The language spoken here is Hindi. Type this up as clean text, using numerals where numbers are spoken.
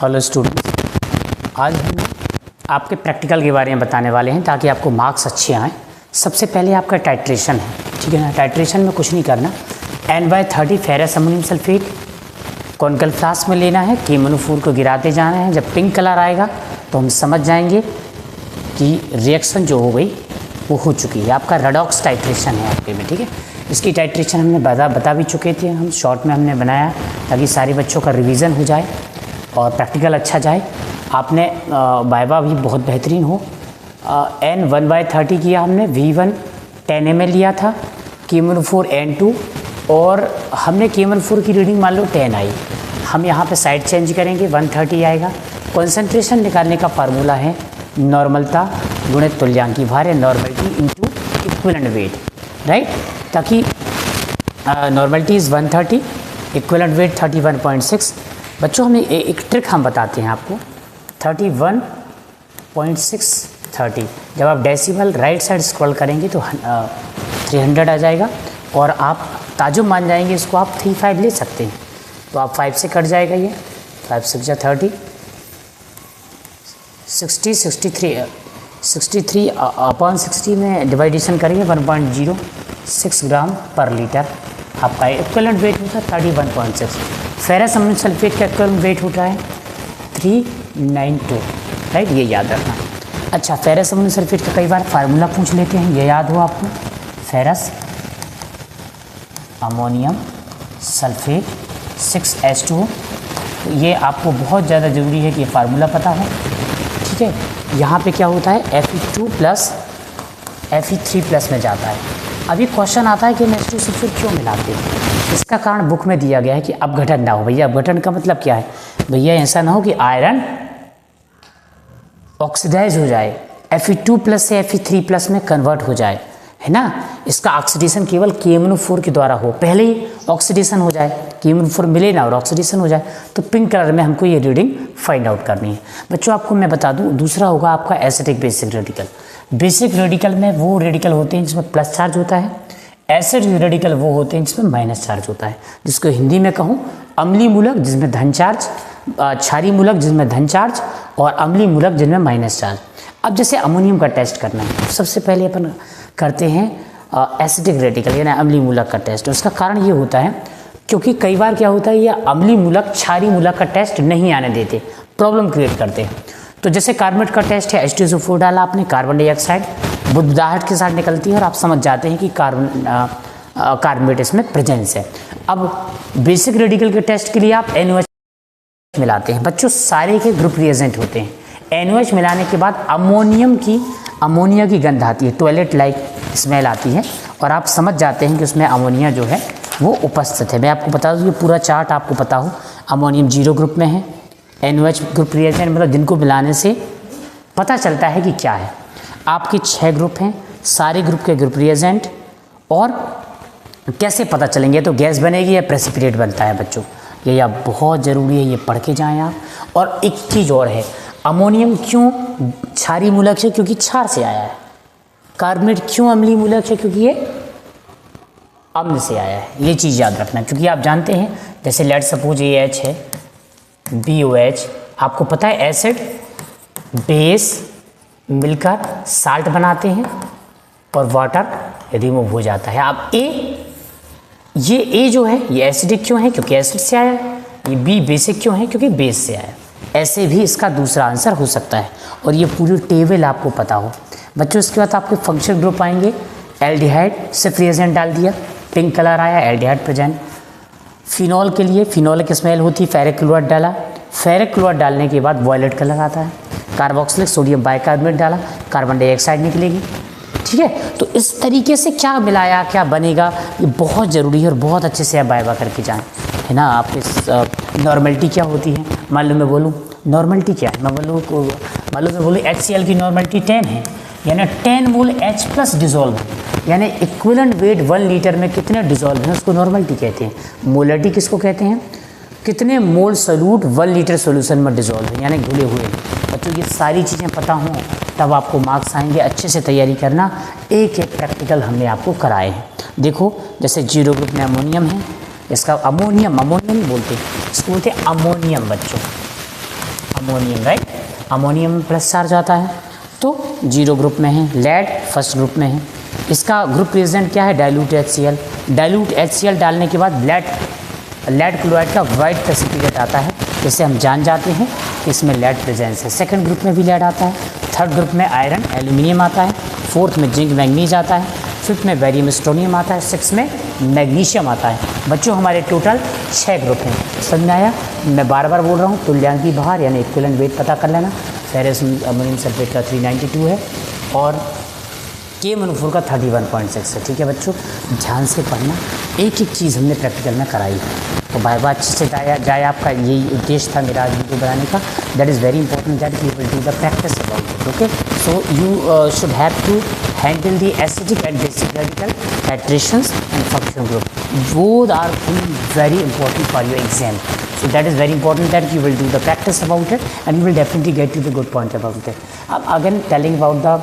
हेलो स्टूडेंट्स, आज हम आपके प्रैक्टिकल के बारे में बताने वाले हैं ताकि आपको मार्क्स अच्छे आएँ। सबसे पहले आपका टाइट्रेशन है, ठीक है ना। टाइट्रेशन में कुछ नहीं करना, N/30 ferrous ammonium sulphate conical flask में लेना है, KMnO4 को गिराते जाना है। जब पिंक कलर आएगा तो हम समझ जाएंगे कि रिएक्शन जो हो गई वो हो चुकी है। आपका रेडॉक्स टाइट्रेशन है आपके में, ठीक है। इसकी टाइट्रेशन हमने बता भी चुके थे, हम शॉर्ट में हमने बनाया ताकि सारे बच्चों का रिवीजन हो जाए और प्रैक्टिकल अच्छा जाए। आपने वाइवा भी बहुत बेहतरीन हो। N1/30 किया हमने, V1 10 ml लिया था, KMnO4 N2 और हमने KMnO4 की रीडिंग मान लो 10 आई। हम यहाँ पे साइड चेंज करेंगे, 130 आएगा। कॉन्सेंट्रेशन निकालने का फार्मूला है नॉर्मलता गुणित तुल्यांकी भार है, normality into equivalent weight, right. ताकि नॉर्मलिटी इज़ 130, इक्विवेलेंट वेट 31.6। बच्चों हमें एक ट्रिक हम बताते हैं आपको, 31.630। जब आप डेसिमल राइट साइड स्क्रॉल करेंगे तो 300 आ जाएगा और आप ताजुब मान जाएंगे, इसको आप 35 ले सकते हैं। तो आप 5 से कट जाएगा, ये 5 6 30, 63 अपॉन 60 में डिवाइडेशन करेंगे 1.06 ग्राम पर लीटर। आपका इक्विवेलेंट वेट होता है 31.6। फेरस अमोनियम सल्फेट का इक्विवेलेंट वेट होता है 392, राइट, ये याद रखना। अच्छा, फेरस अमोनियम सल्फेट का कई बार फार्मूला पूछ लेते हैं, ये याद हो आपको। फेरस अमोनियम सल्फेट 6H2O, तो ये आपको बहुत ज़्यादा ज़रूरी है कि ये फार्मूला पता हो, ठीक है। यहाँ पे क्या होता है, Fe2 प्लस Fe3 प्लस में जाता है। अभी क्वेश्चन आता है कि H2 सल्फेट क्यों मिलाते हैं। इसका कारण बुक में दिया गया है कि अपघटन ना हो। भैया अपघटन का मतलब क्या है, भैया ऐसा ना हो कि आयरन ऑक्सीडाइज हो जाए, Fe2 प्लस से Fe3 प्लस में कन्वर्ट हो जाए, है ना। इसका ऑक्सीडेशन केवल KMnO4 के द्वारा हो, पहले ही ऑक्सीडेशन हो जाए, KMnO4 मिले ना और ऑक्सीडेशन हो जाए, तो पिंक कलर में हमको ये रीडिंग फाइंड आउट करनी है। बच्चों आपको मैं बता दूं, दूसरा होगा आपका acidic basic radical. Basic radical में वो रेडिकल होते हैं जिसमें प्लस चार्ज होता है, एसिड रेडिकल वो होते हैं जिसमें माइनस चार्ज होता है। जिसको हिंदी में कहूँ अम्लीय मूलक जिसमें धन चार्ज, क्षारीय मूलक जिसमें धन चार्ज और अम्लीय मूलक जिनमें माइनस चार्ज। अब जैसे अमोनियम का टेस्ट करना है, सबसे पहले अपन करते हैं एसिडिक रेडिकल यानी अम्लीय मूलक का टेस्ट। उसका कारण ये होता है क्योंकि कई बार क्या होता है, ये अम्लीय मूलक क्षारीय मूलक का टेस्ट नहीं आने देते, प्रॉब्लम क्रिएट करते हैं। तो जैसे कार्बोनेट का टेस्ट है, H2SO4 डाला आपने, कार्बन डाइऑक्साइड बुदबुदाहट के साथ निकलती है और आप समझ जाते हैं कि कार्बोनेट इसमें प्रेजेंस है। अब बेसिक रेडिकल के टेस्ट के लिए आप NOH मिलाते हैं। बच्चों सारे के ग्रुप रिएजेंट होते हैं। NOH मिलाने के बाद अमोनिया की गंध आती है, टॉयलेट लाइक स्मेल आती है और आप समझ जाते हैं कि उसमें अमोनिया जो है वो उपस्थित है। मैं आपको बता दूँ, ये पूरा चार्ट आपको पता हो। अमोनियम 0 ग्रुप में है, NOH ग्रुप रिएजेंट मतलब जिनको मिलाने से पता चलता है कि क्या है। आपके 6 ग्रुप हैं, सारे ग्रुप के ग्रुप रिएजेंट, और कैसे पता चलेंगे, तो गैस बनेगी या प्रेसिपिटेट बनता है। बच्चों ये आप बहुत ज़रूरी है, ये पढ़ के जाएँ आप। और एक चीज़ और है, अमोनियम क्यों क्षारीय मूलक है, क्योंकि क्षार से आया है। कार्बोनेट क्यों अम्लीय मूलक है, क्योंकि ये अम्ल से आया है। ये चीज़ याद रखना, क्योंकि आप जानते हैं जैसे लेट सपोज ये H है, BOH, आपको पता है एसिड बेस मिलकर साल्ट बनाते हैं और वाटर रिमूव हो जाता है। अब ये A जो है ये एसिडिक क्यों है, क्योंकि एसिड से आया है। ये B बेसिक क्यों है, क्योंकि बेस से आया है। ऐसे भी इसका दूसरा आंसर हो सकता है और ये पूरी टेबल आपको पता हो। बच्चों इसके बाद आपके फंक्शनल ग्रुप आएंगे। एल्डिहाइड सिर्फ रिएजेंट डाल दिया, पिंक कलर आया, एल्डिहाइड प्रेजेंट। फिनॉल के लिए फिनॉलिक स्मेल होती, फेरिक क्लोराइड डाला, फेरिक क्लोराइड डालने के बाद वॉयलेट कलर आता है। कार्बोक्सिलिक सोडियम बाइकार्बोनेट डाला, कार्बन डाइऑक्साइड निकलेगी, ठीक है। तो इस तरीके से क्या मिलाया क्या बनेगा, ये बहुत ज़रूरी है और बहुत अच्छे से आप वाइवा करके जाएँ, है ना। आपकी नॉर्मलिटी क्या होती है, मान लो मैं बोलूँ नॉर्मलिटी क्या है, मैं बोलूँ HCl की नॉर्मलिटी 10 है, यानी 10 मोल H प्लस डिजोल्व, यानी इक्विवेलेंट वेट 1 लीटर में कितने डिजोल्व हैं उसको नॉर्मलिटी कहते हैं। मोलरिटी किसको कहते हैं, कितने मोल सॉल्यूट 1 लीटर सॉल्यूशन में डिजोल्व है, यानी घुले हुए हैं। बच्चों ये सारी चीज़ें पता हों तब आपको मार्क्स आएंगे। अच्छे से तैयारी करना, एक एक प्रैक्टिकल हमने आपको कराए हैं। देखो जैसे 0 ग्रुप में अमोनियम है, इसका अमोनियम नहीं बोलते, इसको बोलते हैं अमोनियम बच्चों, ammonium, right. Ammonium plus charge आता है तो जीरो ग्रुप में है। लेड फर्स्ट ग्रुप में है। इसका ग्रुप रिएजेंट क्या है? Dilute HCl। डाइल्यूट HCl डालने के बाद लेड क्लोराइड का वाइट प्रेसिपिटेट आता है, जिससे हम जान जाते हैं कि इसमें लेड प्रेजेंस है। सेकंड ग्रुप में भी लेड आता है। थर्ड ग्रुप में आयरन एल्यूमिनियम आता है। फोर्थ में जिंक मैग्नीज आता है। फिफ्थ में बेरियम स्टोनियम आता है। सिक्स में मैग्नीशियम आता है। बच्चों हमारे टोटल 6 ग्रुप हैं। समझ में आया? मैं बार बार बोल रहा हूँ, तुल्यांकी भार यानी इक्विवेलेंट वेट पता कर लेना। फेरस अमोनियम सल्फेट का 392 है और KMnO4 का 31.6 है। ठीक है बच्चों, ध्यान से पढ़ना, एक एक चीज़ हमने प्रैक्टिकल में कराई है, तो बार बार अच्छे से जाए आपका यही उद्देश्य था मेरा आज वीडियो बनाने का। That is very important that you will do the practice about it. Okay, so you should have to handle the acidic and basic radical titrations and functional group, both are very important for your exam. So that is very important that you will do the practice about it and you will definitely get to the good point about it. Again telling about the